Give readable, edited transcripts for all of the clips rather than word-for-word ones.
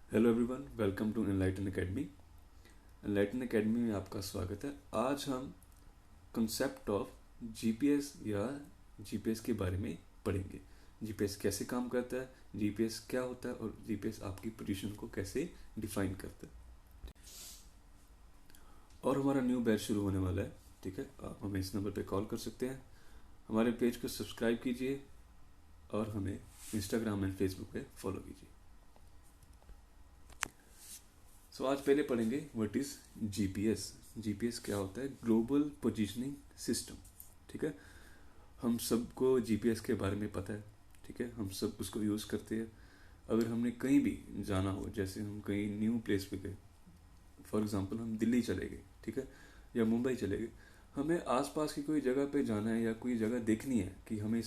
Hello everyone, welcome to Enlighten Academy. Enlighten Academy में आपका स्वागत है। आज हम कंसेप्ट ऑफ जीपीएस या जीपीएस के बारे में पढ़ेंगे। जीपीएस कैसे काम करता है, जीपीएस क्या होता है और जीपीएस आपकी पोजीशन को कैसे डिफाइन करता है। और हमारा न्यू बैच शुरू होने वाला है, ठीक है। आप हमें इस नंबर पे कॉल कर सकते हैं। हमारे पेज को सब्सक्राइब कीजिए और हमें इंस्टाग्राम एंड फेसबुक पे फॉलो कीजिए। सो आज पहले पढ़ेंगे व्हाट इज जीपीएस। जीपीएस क्या होता है? ग्लोबल पोजीशनिंग सिस्टम, ठीक है। हम सबको जीपीएस के बारे में पता है, ठीक है। हम सब उसको यूज़ करते हैं। अगर हमने कहीं भी जाना हो, जैसे हम कहीं न्यू प्लेस पे गए, फॉर एग्जांपल हम दिल्ली चले गए, ठीक है, या मुंबई चले गए, हमें आसपास की कोई जगह पे जाना है या कोई जगह देखनी है कि हमें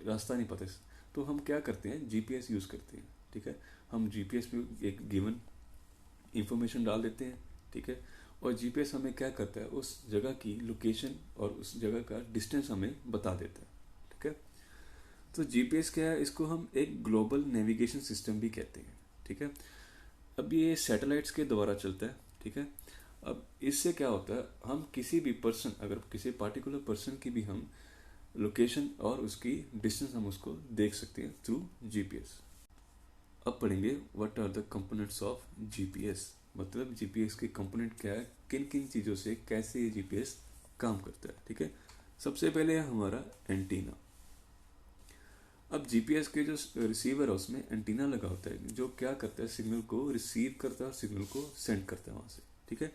रास्ता नहीं पता, तो हम क्या करते हैं? जीपीएस यूज़ करते हैं, ठीक है। हम जीपीएस पे एक गिवन इंफॉर्मेशन डाल देते हैं, ठीक है। और जीपीएस हमें क्या करता है? उस जगह की लोकेशन और उस जगह का डिस्टेंस हमें बता देता है, ठीक है। तो जीपीएस क्या है? इसको हम एक ग्लोबल नेविगेशन सिस्टम भी कहते हैं, ठीक है। अब ये सैटेलाइट्स के द्वारा चलता है, ठीक है। अब इससे क्या होता है? हम किसी भी पर्सन, अगर किसी पार्टिकुलर पर्सन की भी हम लोकेशन और उसकी डिस्टेंस हम उसको देख सकते हैं थ्रू जीपीएस। अब पढ़ेंगे what are the components of GPS. मतलब जीपीएस के कंपोनेंट क्या है, किन किन चीज़ों से कैसे ये जीपीएस काम करता है, ठीक है। सबसे पहले है हमारा एंटीना। अब जीपीएस के जो रिसीवर है उसमें एंटीना लगा होता है, जो क्या करता है? सिग्नल को रिसीव करता है और सिग्नल को सेंड करता है वहाँ से, ठीक है।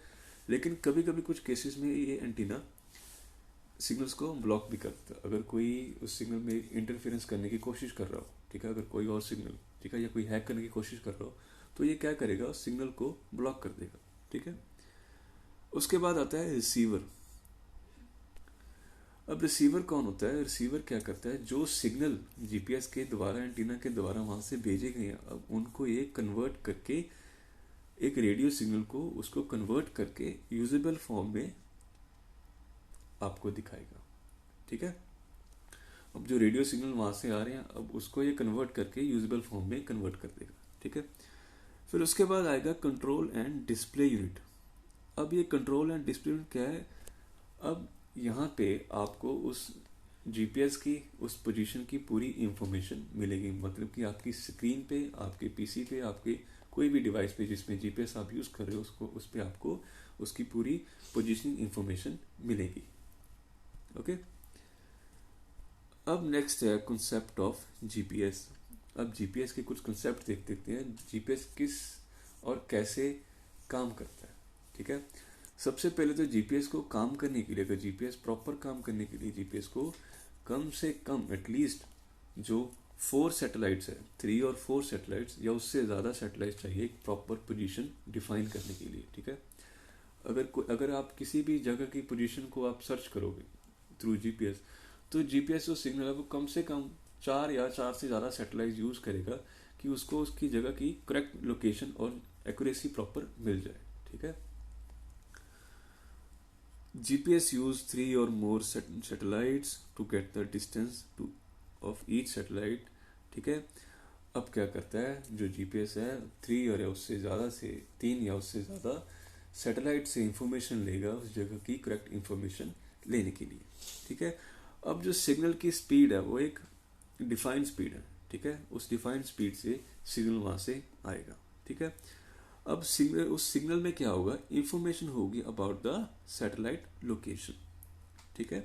लेकिन कभी कभी कुछ केसेस में ये एंटीना सिग्नल्स को ब्लॉक भी करता है। अगर कोई उस सिग्नल में इंटरफेरेंस करने की कोशिश कर रहा हो, ठीक है, अगर कोई और सिग्नल, ठीक है, या कोई हैक करने की कोशिश कर रहा हो, तो ये क्या करेगा? उस सिग्नल को ब्लॉक कर देगा, ठीक है। उसके बाद आता है रिसीवर। अब रिसीवर कौन होता है? रिसीवर क्या करता है? जो सिग्नल जीपीएस के द्वारा, एंटीना के द्वारा वहां से भेजे गए हैं, अब उनको ये कन्वर्ट करके एक रेडियो सिग्नल को उसको कन्वर्ट करके यूजेबल फॉर्म में आपको दिखाएगा, ठीक है। अब जो रेडियो सिग्नल वहां से आ रहे हैं, अब उसको ये कन्वर्ट करके यूजेबल फॉर्म में कन्वर्ट कर देगा, ठीक है। फिर उसके बाद आएगा कंट्रोल एंड डिस्प्ले यूनिट। अब ये कंट्रोल एंड डिस्प्ले यूनिट क्या है? अब यहाँ पे आपको उस जीपीएस की उस पोजीशन की पूरी इंफॉर्मेशन मिलेगी। मतलब कि आपकी स्क्रीन पे, आपके पीसी पे, आपके कोई भी डिवाइस पे जिसमें जीपीएस आप यूज कर रहे हो, उसको उस पे आपको उसकी पूरी पोजीशनिंग इंफॉर्मेशन मिलेगी, ओके। अब नेक्स्ट है कॉन्सेप्ट ऑफ जीपीएस। अब जीपीएस के कुछ कॉन्सेप्ट देख देते हैं, जीपीएस किस और कैसे काम करता है, ठीक है। सबसे पहले तो जीपीएस को काम करने के लिए, अगर जीपीएस प्रॉपर काम करने के लिए जीपीएस को कम से कम एटलीस्ट जो 4 सैटेलाइट्स है, 3 और 4 सैटेलाइट्स या उससे ज़्यादा सैटेलाइट्स चाहिए एक प्रॉपर पोजीशन डिफाइन करने के लिए, ठीक है। अगर आप किसी भी जगह की पोजीशन को आप सर्च करोगे थ्रू जीपीएस, तो जीपीएस जो सिग्नल है वो कम से कम 4 या 4 से ज़्यादा सैटेलाइट यूज़ करेगा कि उसको उसकी जगह की करेक्ट लोकेशन और एक्यूरेसी प्रॉपर मिल जाए, ठीक है। GPS use 3 or more satellites to get the distance to of each satellite, ठीक है। अब क्या करता है जो जीपीएस है? 3 और या उससे ज़्यादा से 3 या उससे ज़्यादा सैटेलाइट से इंफॉर्मेशन लेगा उस जगह की करेक्ट इंफॉर्मेशन लेने के लिए, ठीक है। अब जो सिग्नल की स्पीड है वो एक डिफाइंड स्पीड है, ठीक है। उस डिफाइंड स्पीड से सिग्नल वहाँ से आएगा, ठीक है। अब सिग्नल, उस सिग्नल में क्या होगा? इंफॉर्मेशन होगी अबाउट द सैटेलाइट लोकेशन, ठीक है।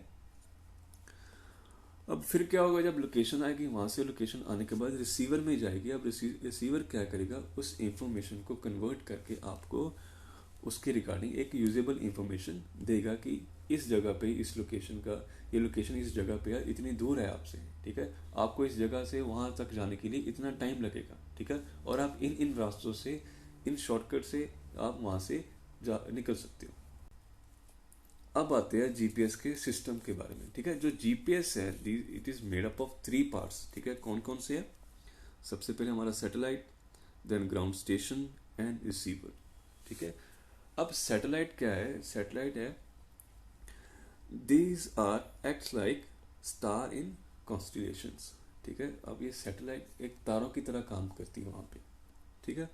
अब फिर क्या होगा? जब लोकेशन आएगी, वहां से लोकेशन आने के बाद रिसीवर में जाएगी। अब रिसीवर क्या करेगा? उस इंफॉर्मेशन को कन्वर्ट करके आपको उसके रिगार्डिंग एक यूजेबल इंफॉर्मेशन देगा कि इस जगह पे इस लोकेशन का, ये लोकेशन इस जगह पे है, इतनी दूर है आपसे, ठीक है। आपको इस जगह से वहां तक जाने के लिए इतना टाइम लगेगा, ठीक है। और आप इन इन रास्तों से, इन शॉर्टकट से आप वहां से निकल सकते हो। अब आते हैं जीपीएस के सिस्टम के बारे में, ठीक है। जो जीपीएस है it is made up of 3 parts, ठीक है। कौन कौन से है? सबसे पहले हमारा satellite, then ground station and receiver, ठीक है। अब सैटेलाइट क्या है? सैटेलाइट है these are acts like star in constellations, ठीक है। अब ये सैटेलाइट एक तारों की तरह काम करती है वहां पे, ठीक है।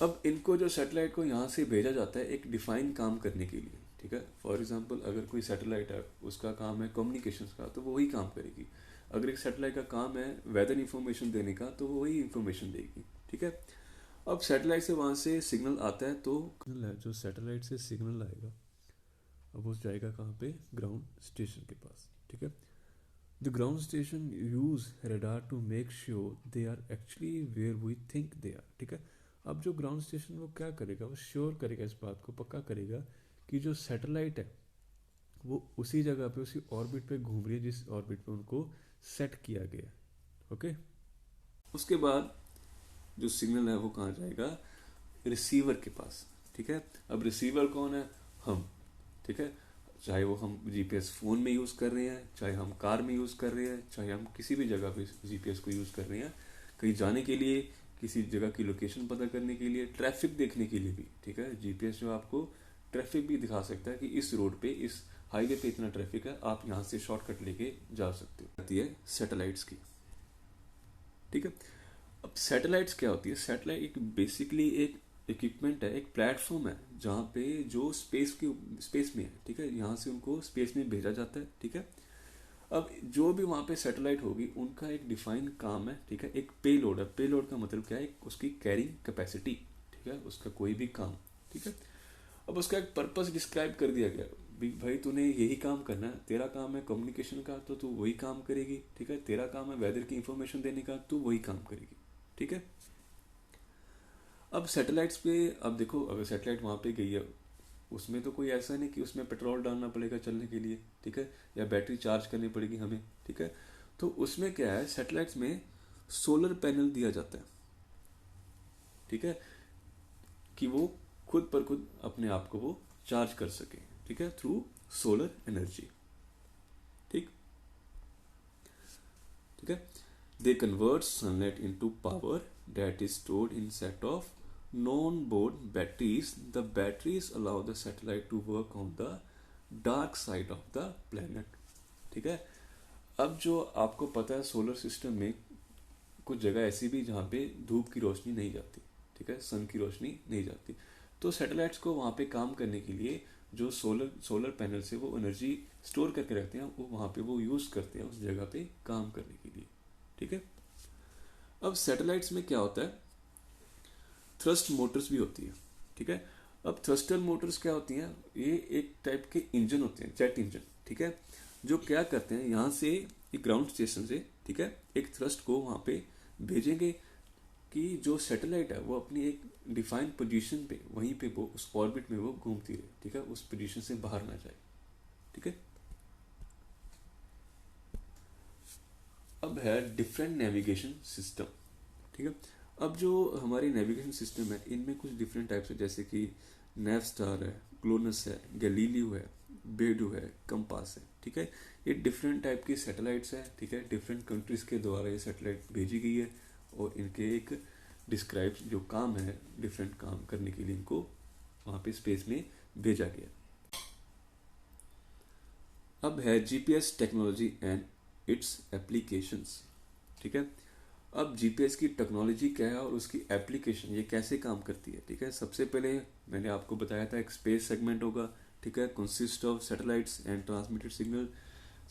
अब इनको जो सैटेलाइट को यहाँ से भेजा जाता है एक डिफाइन काम करने के लिए, ठीक है। फॉर एग्जांपल अगर कोई सैटेलाइट है उसका काम है कम्युनिकेशंस का, तो वो वही काम करेगी। अगर एक सैटेलाइट का काम है वेदर इंफॉर्मेशन देने का, तो वो वही इंफॉर्मेशन देगी, ठीक है। अब सैटेलाइट से वहाँ से सिग्नल आता है, तो सिग्नल है जो सैटेलाइट से सिग्नल आएगा, अब वो जाएगा कहाँ पे, ग्राउंड स्टेशन के पास, ठीक है। The ground station use radar to make sure they are actually where we think they are, ठीक है। अब जो ग्राउंड स्टेशन वो क्या करेगा, वो श्योर करेगा, इस बात को पक्का करेगा कि जो सैटेलाइट है वो उसी जगह पे, उसी ऑर्बिट पे घूम रही है जिस ऑर्बिट पे उनको सेट किया गया है, ओके। उसके बाद जो सिग्नल है वो कहाँ जाएगा, रिसीवर के पास, ठीक है। अब रिसीवर कौन है, हम, ठीक है। चाहे वो हम जीपीएस फ़ोन में यूज़ कर रहे हैं, चाहे हम कार में यूज़ कर रहे हैं, चाहे हम किसी भी जगह पे जीपीएस को यूज़ कर रहे हैं, कहीं जाने के लिए, किसी जगह की लोकेशन पता करने के लिए, ट्रैफिक देखने के लिए भी, ठीक है। जीपीएस जो आपको ट्रैफिक भी दिखा सकता है कि इस रोड पे, इस हाईवे पे इतना ट्रैफिक है, आप यहाँ से शॉर्टकट लेके जा सकते हो। आती है सैटेलाइट्स की, ठीक है। अब सैटेलाइट्स क्या होती है, सैटेलाइट एक बेसिकली एक इक्विपमेंट है, एक प्लेटफॉर्म है जहाँ पे जो स्पेस में है, ठीक है, यहाँ से उनको स्पेस में भेजा जाता है, ठीक है। अब जो भी वहाँ पे सैटेलाइट होगी उनका एक डिफाइन काम है, ठीक है। एक पेलोड है, पेलोड का मतलब क्या है, उसकी कैरिंग कैपेसिटी, ठीक है, उसका कोई भी काम, ठीक है। अब उसका एक पर्पस डिस्क्राइब कर दिया गया, भाई तूने यही काम करना है, तेरा काम है कम्युनिकेशन का तो तू वही काम करेगी, ठीक है। तेरा काम है वेदर की इंफॉर्मेशन देने का, तू वही काम करेगी, ठीक है। अब सैटेलाइट्स पे, अब देखो अगर सैटेलाइट वहाँ पे गई है, उसमें तो कोई ऐसा नहीं कि उसमें पेट्रोल डालना पड़ेगा चलने के लिए, ठीक है, या बैटरी चार्ज करनी पड़ेगी हमें, ठीक है। तो उसमें क्या है, सैटेलाइट्स में सोलर पैनल दिया जाता है, ठीक है, कि वो खुद पर खुद अपने आप को वो चार्ज कर सके, ठीक है, थ्रू सोलर एनर्जी, ठीक, ठीक है। They convert sunlight into power that is stored in set of non-board batteries. The batteries allow the satellite to work on the dark side of the planet, ठीक है। अब जो आपको पता है सोलर सिस्टम में कुछ जगह ऐसी भी जहाँ पे धूप की रोशनी नहीं जाती, ठीक है, सन की रोशनी नहीं जाती, तो सैटेलाइट्स को वहाँ पे काम करने के लिए जो सोलर पैनल से वो एनर्जी स्टोर करके रखते हैं, वो वहाँ पे वो यूज़ करते हैं उस जगह पे काम करने के लिए, ठीक है। अब सैटेलाइट्स में क्या होता है, थ्रस्ट मोटर्स भी होती है, ठीक है। अब थ्रस्टर मोटर्स क्या होती हैं, ये एक टाइप के इंजन होते हैं, जेट इंजन, ठीक है, जो क्या करते हैं, यहाँ से एक ग्राउंड स्टेशन से, ठीक है, एक थ्रस्ट को वहाँ पे भेजेंगे कि जो सैटेलाइट है वो अपनी एक डिफाइंड पोजीशन पे, वहीं पे वो उस ऑर्बिट में वो घूमती रहे, ठीक है, उस पोजीशन से बाहर ना जाए, ठीक है। अब है डिफरेंट नेविगेशन सिस्टम, ठीक है। अब जो हमारी नेविगेशन सिस्टम है इनमें कुछ डिफरेंट टाइप्स है, जैसे कि नेवस्टार है, ग्लोनस है, गैलीलियो है, बेडू है, कंपास है, ठीक है। ये डिफरेंट टाइप की सैटेलाइट्स है, ठीक है, डिफरेंट कंट्रीज के द्वारा ये सैटेलाइट भेजी गई है, और इनके एक डिस्क्राइब जो काम है, डिफरेंट काम करने के लिए इनको वहाँ पे स्पेस में भेजा गया। अब है GPS technology and it's applications, ठीक है। अब जीपीएस की टेक्नोलॉजी क्या है और उसकी एप्लीकेशन ये कैसे काम करती है, ठीक है। सबसे पहले मैंने आपको बताया था एक स्पेस सेगमेंट होगा, ठीक है, consist of satellites and transmitted signal.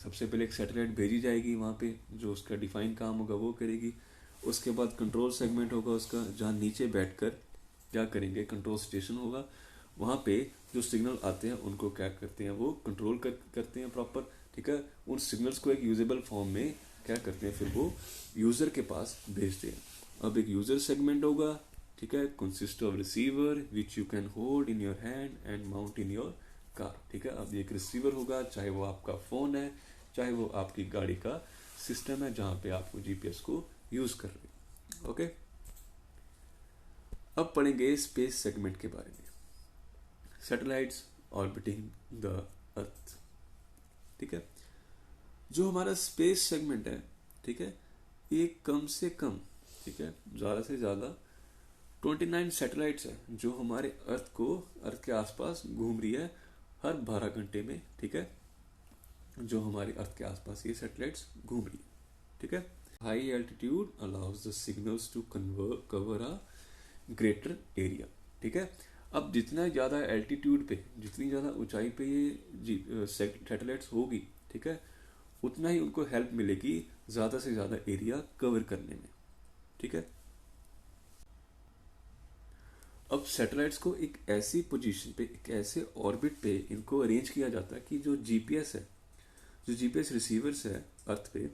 सबसे पहले एक सैटेलाइट भेजी जाएगी वहाँ पे, जो उसका डिफाइन काम होगा वो करेगी। उसके बाद कंट्रोल सेगमेंट होगा उसका, जहाँ नीचे बैठकर क्या करेंगे, कंट्रोल स्टेशन होगा, वहाँ पे जो सिग्नल आते हैं उनको क्या करते हैं, वो कंट्रोल करते हैं प्रॉपर, ठीक है। उन सिग्नल्स को एक यूजेबल फॉर्म में क्या करते हैं, फिर वो यूजर के पास भेजते हैं। अब एक यूजर सेगमेंट होगा, ठीक है, consist of receiver which you can hold in your hand and mount in your car, ठीक है। अब एक रिसीवर होगा, चाहे वो आपका फोन है, चाहे वो आपकी गाड़ी का सिस्टम है जहाँ पे आपको जीपीएस को यूज कर रहे हैं, ओके। अब पढ़ेंगे स्पेस सेगमेंट के बारे में। सैटेलाइट्स ऑर्बिटिंग द अर्थ, ठीक है। जो हमारा स्पेस सेगमेंट है, ठीक है, ये कम से कम, ठीक है, ज़्यादा से ज़्यादा 29 सैटेलाइट्स है जो हमारे अर्थ के आसपास घूम रही है हर 12 घंटे में, ठीक है। जो हमारे अर्थ के आसपास ये सैटेलाइट्स घूम रही है, ठीक है। High altitude allows the signals to cover a greater area, ठीक है। अब जितना ज़्यादा एल्टीट्यूड पे, जितनी ज़्यादा ऊंचाई पे ये सैटेलाइट्स होगी, ठीक है, उतना ही उनको हेल्प मिलेगी ज़्यादा से ज़्यादा एरिया कवर करने में, ठीक है। अब सैटेलाइट्स को एक ऐसी पोजीशन पे, एक ऐसे ऑर्बिट पे इनको अरेंज किया जाता है कि जो जीपीएस है, जो जीपीएस रिसीवर्स है अर्थ पे,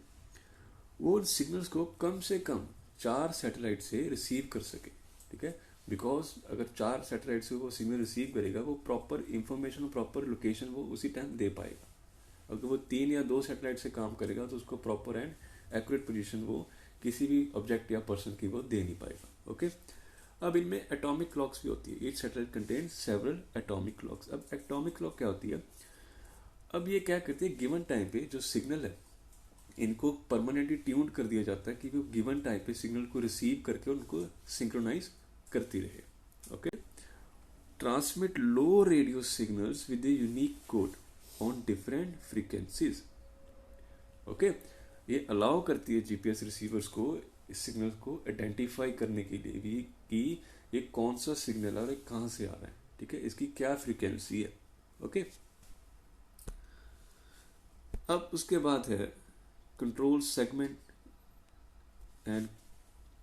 वो उन सिग्नल्स को कम से कम 4 सैटेलाइट से रिसीव कर सके, ठीक है। बिकॉज अगर 4 सैटेलाइट से वो सिग्नल रिसीव करेगा, वो प्रॉपर इंफॉर्मेशन और प्रॉपर लोकेशन वो उसी टाइम दे पाएगा। अगर वो 3 या 2 सैटेलाइट से काम करेगा तो उसको प्रॉपर एंड एक्यूरेट पोजीशन वो किसी भी ऑब्जेक्ट या पर्सन की वो दे नहीं पाएगा, ओके। अब इनमें एटॉमिक क्लॉक्स भी होती है। Each satellite contains several atomic clocks. अब एटॉमिक क्लॉक क्या होती है? अब ये क्या करती है, गिवन टाइम पे जो सिग्नल है इनको परमानेंटली ट्यून कर दिया जाता है कि वो गिवन टाइम पे सिग्नल को रिसीव करके उनको सिंक्रोनाइज करती रहे, okay. Transmit low radio signals with a unique code on different frequencies, okay. ये अलाउ करती है जीपीएस रिसीवर्स को इस सिग्नल को आइडेंटिफाई करने के लिए भी कि ये कौन सा सिग्नल है और ये कहाँ से आ रहा है, ठीक है, इसकी क्या फ्रीक्वेंसी है, ओके। अब उसके बाद है control segment and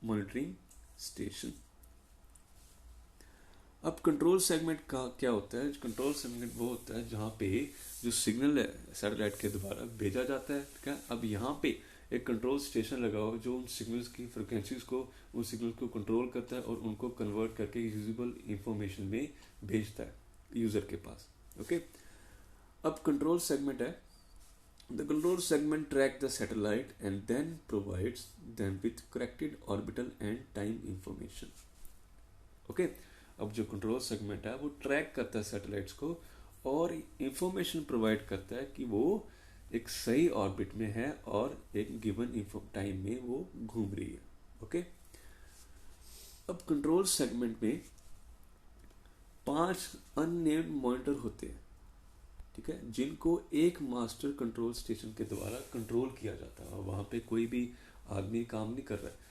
monitoring station. अब कंट्रोल सेगमेंट का क्या होता है? कंट्रोल सेगमेंट वो होता है जहाँ पे जो सिग्नल है सैटेलाइट के द्वारा भेजा जाता है, ठीक है। अब यहाँ पे एक कंट्रोल स्टेशन लगा हो जो उन सिग्नल्स की फ्रिक्वेंसीज को, उन सिग्नल को कंट्रोल करता है और उनको कन्वर्ट करके यूजेबल इंफॉर्मेशन में भेजता है यूजर के पास, ओके। अब कंट्रोल सेगमेंट है, the control segment track the satellite and then provides them with corrected orbital and time information, okay. अब जो कंट्रोल सेगमेंट है वो ट्रैक करता है सैटेलाइट्स को और इंफॉर्मेशन प्रोवाइड करता है कि वो एक सही ऑर्बिट में है और एक गिवन टाइम में वो घूम रही है, ओके। अब कंट्रोल सेगमेंट में 5 अननेम्ड मॉनिटर होते हैं, ठीक है, जिनको एक मास्टर कंट्रोल स्टेशन के द्वारा कंट्रोल किया जाता है। और वहां पे कोई भी आदमी काम नहीं कर रहा है,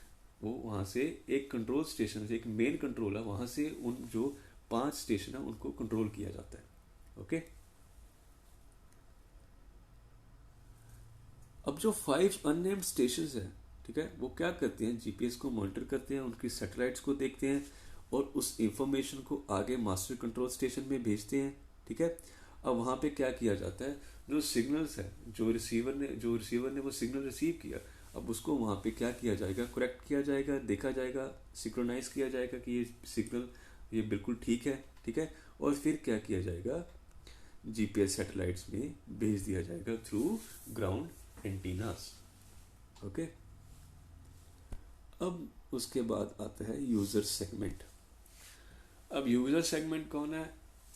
वो वहां से एक कंट्रोल स्टेशन से, एक मेन कंट्रोल है, वहां से उन जो 5 स्टेशन है उनको कंट्रोल किया जाता है, ओके। अब जो 5 अननेम्ड स्टेशन है, ठीक है, वो क्या करते हैं, जीपीएस को मॉनिटर करते हैं, उनकी सैटेलाइट्स को देखते हैं और उस इंफॉर्मेशन को आगे मास्टर कंट्रोल स्टेशन में भेजते हैं, ठीक है। अब वहां पे क्या किया जाता है, जो सिग्नल्स है, जो रिसीवर ने वो सिग्नल रिसीव किया, अब उसको वहां पे क्या किया जाएगा, करेक्ट किया जाएगा, देखा जाएगा, सिंक्रोनाइज किया जाएगा कि ये सिग्नल ये बिल्कुल ठीक है, ठीक है। और फिर क्या किया जाएगा, जीपीएस सैटेलाइट्स में भेज दिया जाएगा थ्रू ग्राउंड एंटीनास, ओके। अब उसके बाद आता है यूजर सेगमेंट। अब यूजर सेगमेंट कौन है?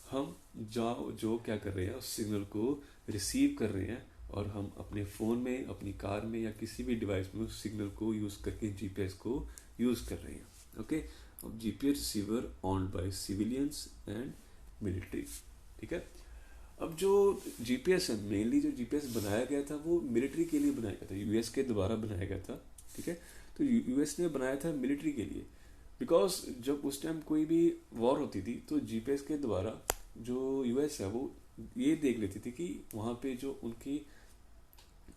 हम जो क्या कर रहे हैं, उस सिग्नल को रिसीव कर रहे हैं और हम अपने फ़ोन में, अपनी कार में या किसी भी डिवाइस में उस सिग्नल को यूज़ करके जीपीएस को यूज़ कर रहे हैं, ओके। अब GPS receiver owned by civilians and military, ठीक है। अब जो जीपीएस है, मेनली जो जीपीएस बनाया गया था वो मिलिट्री के लिए बनाया गया था, यूएस के द्वारा बनाया गया था, ठीक है। तो यूएस ने बनाया था मिलिट्री के लिए, बिकॉज जब उस टाइम कोई भी वॉर होती थी तो जीपीएस के द्वारा जो यूएस है वो ये देख लेती थी कि वहाँ पे जो उनकी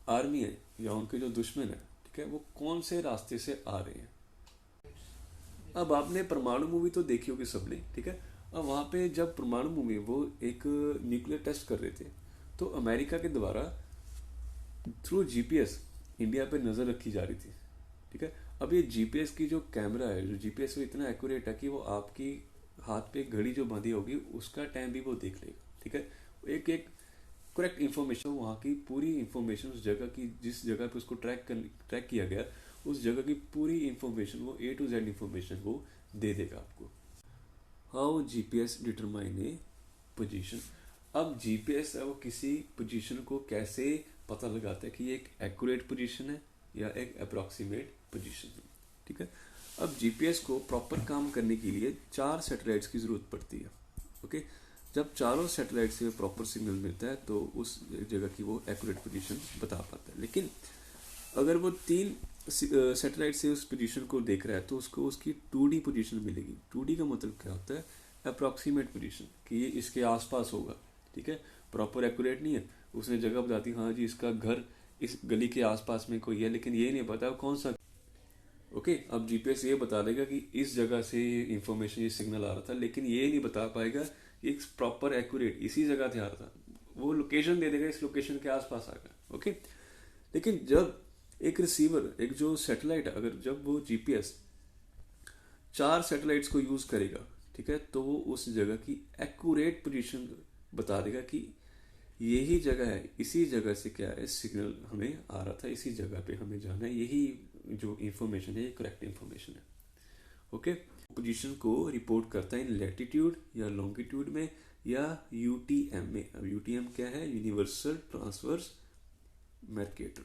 आर्मी है या उनके जो दुश्मन है, ठीक है, वो कौन से रास्ते से आ रहे हैं। अब आपने परमाणु मूवी तो देखी होगी सबने, ठीक है। अब वहाँ पे जब परमाणु मूवी वो एक न्यूक्लियर टेस्ट कर रहे थे तो अमेरिका के द्वारा थ्रू जीपीएस इंडिया पे नज़र रखी जा रही थी, ठीक है। अब ये जीपीएस की जो कैमरा है, जो जीपीएस वो इतना एक्यूरेट है कि वो आपकी हाथ पे घड़ी जो बंधी होगी उसका टाइम भी वो देख लेगा, ठीक है। एक एक करेक्ट इन्फॉर्मेशन, वहाँ की पूरी इन्फॉर्मेशन उस जगह की, जिस जगह पे उसको ट्रैक किया गया, उस जगह की पूरी इन्फॉर्मेशन वो A to Z इन्फॉर्मेशन वो दे देगा आपको। How GPS determine A position. अब जीपीएस है वो किसी पोजीशन को कैसे पता लगाता है कि ये एक एक्यूरेट पोजीशन है या एक अप्रॉक्सीमेट पोजीशन है, ठीक है। अब जीपीएस को प्रॉपर काम करने के लिए 4 सैटेलाइट्स की जरूरत पड़ती है, ओके। जब चारों सैटेलाइट से प्रॉपर सिग्नल मिलता है तो उस जगह की वो एक्यूरेट पोजीशन बता पाता है। लेकिन अगर वो 3 सैटेलाइट से उस पोजीशन को देख रहा है तो उसको उसकी 2D पोजीशन मिलेगी। 2D का मतलब क्या होता है? अप्रॉक्सीमेट पोजीशन, कि ये इसके आसपास होगा, ठीक है। प्रॉपर एक्यूरेट नहीं है, उसने जगह बताती, हाँ जी इसका घर इस गली के आसपास में कोई है, लेकिन ये नहीं पता कौन सा। ओके, अब जीपीएस ये बता देगा कि इस जगह से इंफॉर्मेशन, ये सिग्नल आ रहा था, लेकिन ये नहीं बता पाएगा कि प्रॉपर एक्यूरेट इसी जगह से आ रहा था। वो लोकेशन दे देगा, इस लोकेशन के आसपास आ गया। ओके, लेकिन जब एक रिसीवर, एक जो सैटेलाइट है, अगर जब वो जीपीएस 4 सैटेलाइट्स को यूज करेगा, ठीक है, तो वो उस जगह की एक्यूरेट पोजीशन बता देगा कि यही जगह है, इसी जगह से क्या है सिग्नल हमें आ रहा था, इसी जगह पे हमें जाना है, यही जो इंफॉर्मेशन है ये करेक्ट इंफॉर्मेशन है। ओके, पोजीशन को रिपोर्ट करता है इन लैटिट्यूड या लॉन्गिट्यूड में या यूटीएम में। अब यूटीएम क्या है? यूनिवर्सल ट्रांसवर्स मैर्केटर,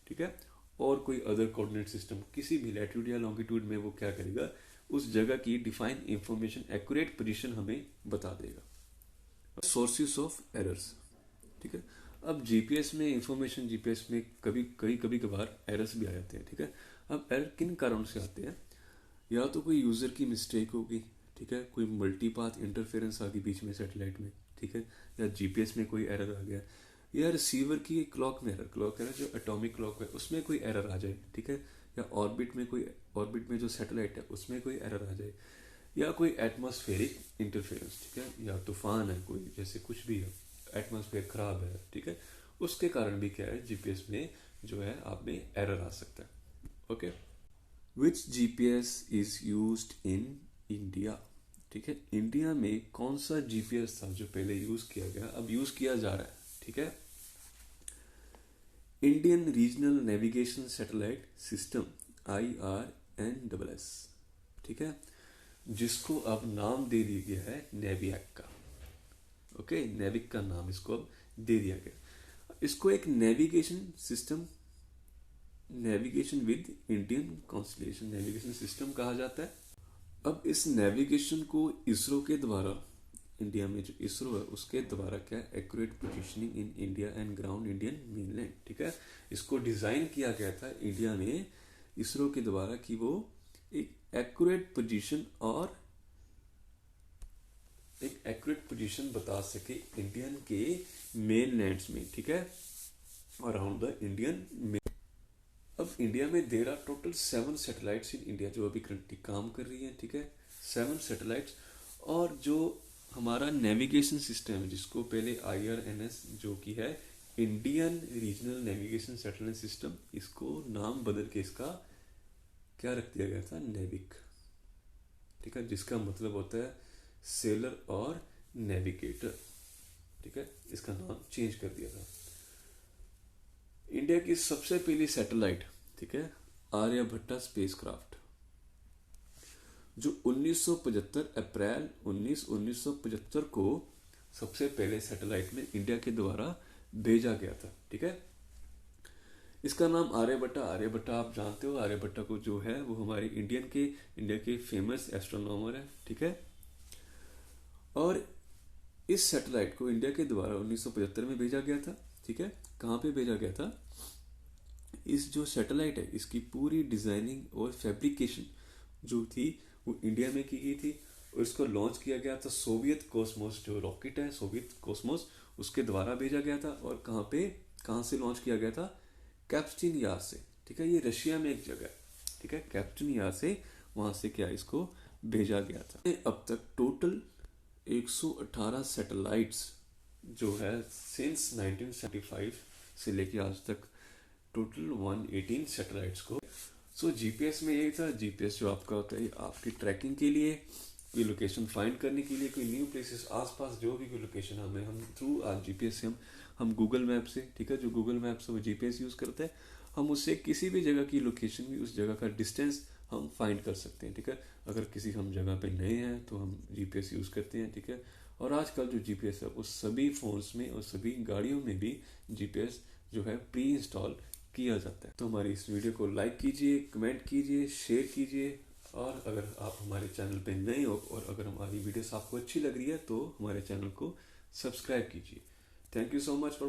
ठीक है। और कोई अदर कोऑर्डिनेट सिस्टम किसी भी लैटिट्यूड या लॉन्गिट्यूड में वो क्या करेगा? उस जगह की डिफाइन इंफॉर्मेशन, एक्यूरेट पोजीशन हमें बता देगा। सोर्सेस ऑफ एरर्स, ठीक है। अब जीपीएस में इंफॉर्मेशन, जीपीएस में कभी कभार एरर्स भी आ जाते हैं, ठीक है। अब एरर किन कारणों से आते हैं? या तो कोई यूजर की मिस्टेक होगी, ठीक है, कोई मल्टीपाथ इंटरफेरेंस आ गई बीच में सैटेलाइट में, ठीक है, या जीपीएस में कोई एरर आ गया, या रिसीवर की क्लॉक में एरर, क्लॉक एरर जो एटॉमिक क्लॉक है उसमें कोई एरर आ जाए, ठीक है, या ऑर्बिट में जो सैटेलाइट है उसमें कोई एरर आ जाए, या कोई एटमॉस्फेरिक इंटरफेरेंस, ठीक है, या तूफान है कोई, जैसे कुछ भी है, एटमॉस्फेयर खराब है, ठीक है, उसके कारण भी क्या है जीपीएस में जो है आप में एरर आ सकता है। Okay, which GPS is used in India, ठीक है। इंडिया में कौन सा जीपीएस था जो पहले यूज किया गया, अब यूज किया जा रहा है, ठीक है। Indian regional navigation satellite system, IRNSS, ठीक है, जिसको अब नाम दे दिया गया है नेविक का। ओके, नेविक का नाम इसको अब दे दिया गया। इसको एक navigation system, navigation with Indian constellation navigation system कहा जाता है। अब इस नेविगेशन को इसरो के द्वारा, इंडिया में जो इसरो है उसके द्वारा क्या, accurate positioning in India and ground Indian mainland, ठीक है। इसको डिजाइन किया गया था इंडिया में इसरो के द्वारा कि वो एक एक्यूरेट पोजीशन और एक एक्यूरेट पोजीशन बता सके इंडियन के मेन लैंड्स में, ठीक है, अराउंड द इंडियन मेन। अब इंडिया में there are total 7 satellites in India जो अभी करंटली काम कर रही है, ठीक है, 7 सैटेलाइट्स। और जो हमारा नेविगेशन सिस्टम है जिसको पहले IRNS जो कि है Indian regional navigation satellite system, इसको नाम बदल के इसका क्या रख दिया गया था, नेविक, ठीक है, जिसका मतलब होता है सेलर और नेविगेटर, ठीक है, इसका नाम चेंज कर दिया था। इंडिया की सबसे पहली सैटेलाइट, ठीक है, आर्यभट्टा स्पेसक्राफ्ट, जो 1975 अप्रैल 1975 को सबसे पहले सैटेलाइट में इंडिया के द्वारा भेजा गया था, ठीक है। इसका नाम आर्यभट्टा, आर्यभट्टा आप जानते हो, आर्यभट्टा को जो है वो हमारे इंडिया के फेमस एस्ट्रोनॉमर है, ठीक है। और इस सैटेलाइट को इंडिया के द्वारा 1975 में भेजा गया था, ठीक है। कहाँ पे भेजा गया था? इस जो सैटेलाइट है इसकी पूरी डिजाइनिंग और फैब्रिकेशन जो थी वो इंडिया में की गई थी, और इसको लॉन्च किया गया था सोवियत कॉस्मोस, जो रॉकेट है सोवियत कॉस्मोस, उसके द्वारा भेजा गया था। और कहाँ से लॉन्च किया गया था? कैप्स्टीन यार से, ठीक है, ये रशिया में एक जगह है, ठीक है, कैप्स्टीन यार से, वहां से क्या इसको भेजा गया था। अब तक टोटल 118 सैटेलाइट्स जो है सिंस 1975 से लेके आज तक टोटल 118 सैटेलाइट्स को। सो जीपीएस में यही था, जीपीएस जो आपका होता है आपकी ट्रैकिंग के लिए, कोई लोकेशन फाइंड करने के लिए, कोई न्यू प्लेसेस आसपास जो भी कोई लोकेशन हमें, हम थ्रू आज जीपीएस से हम गूगल मैप से, ठीक है, जो गूगल मैप से वो जीपीएस यूज करते हैं, हम उससे किसी भी जगह की लोकेशन की, उस जगह का डिस्टेंस हम फाइंड कर सकते हैं, ठीक है। अगर किसी हम जगह पे नए हैं तो हम जीपीएस यूज करते हैं, ठीक है। और आजकल जो जीपीएस है उस सभी फोन्स में और सभी गाड़ियों में भी जीपीएस जो है प्री इंस्टॉल किया जाता है। तो हमारी इस वीडियो को लाइक कीजिए, कमेंट कीजिए, शेयर कीजिए, और अगर आप हमारे चैनल पे नए हो और अगर हमारी वीडियोस आपको अच्छी लग रही है तो हमारे चैनल को सब्सक्राइब कीजिए। Thank you so much for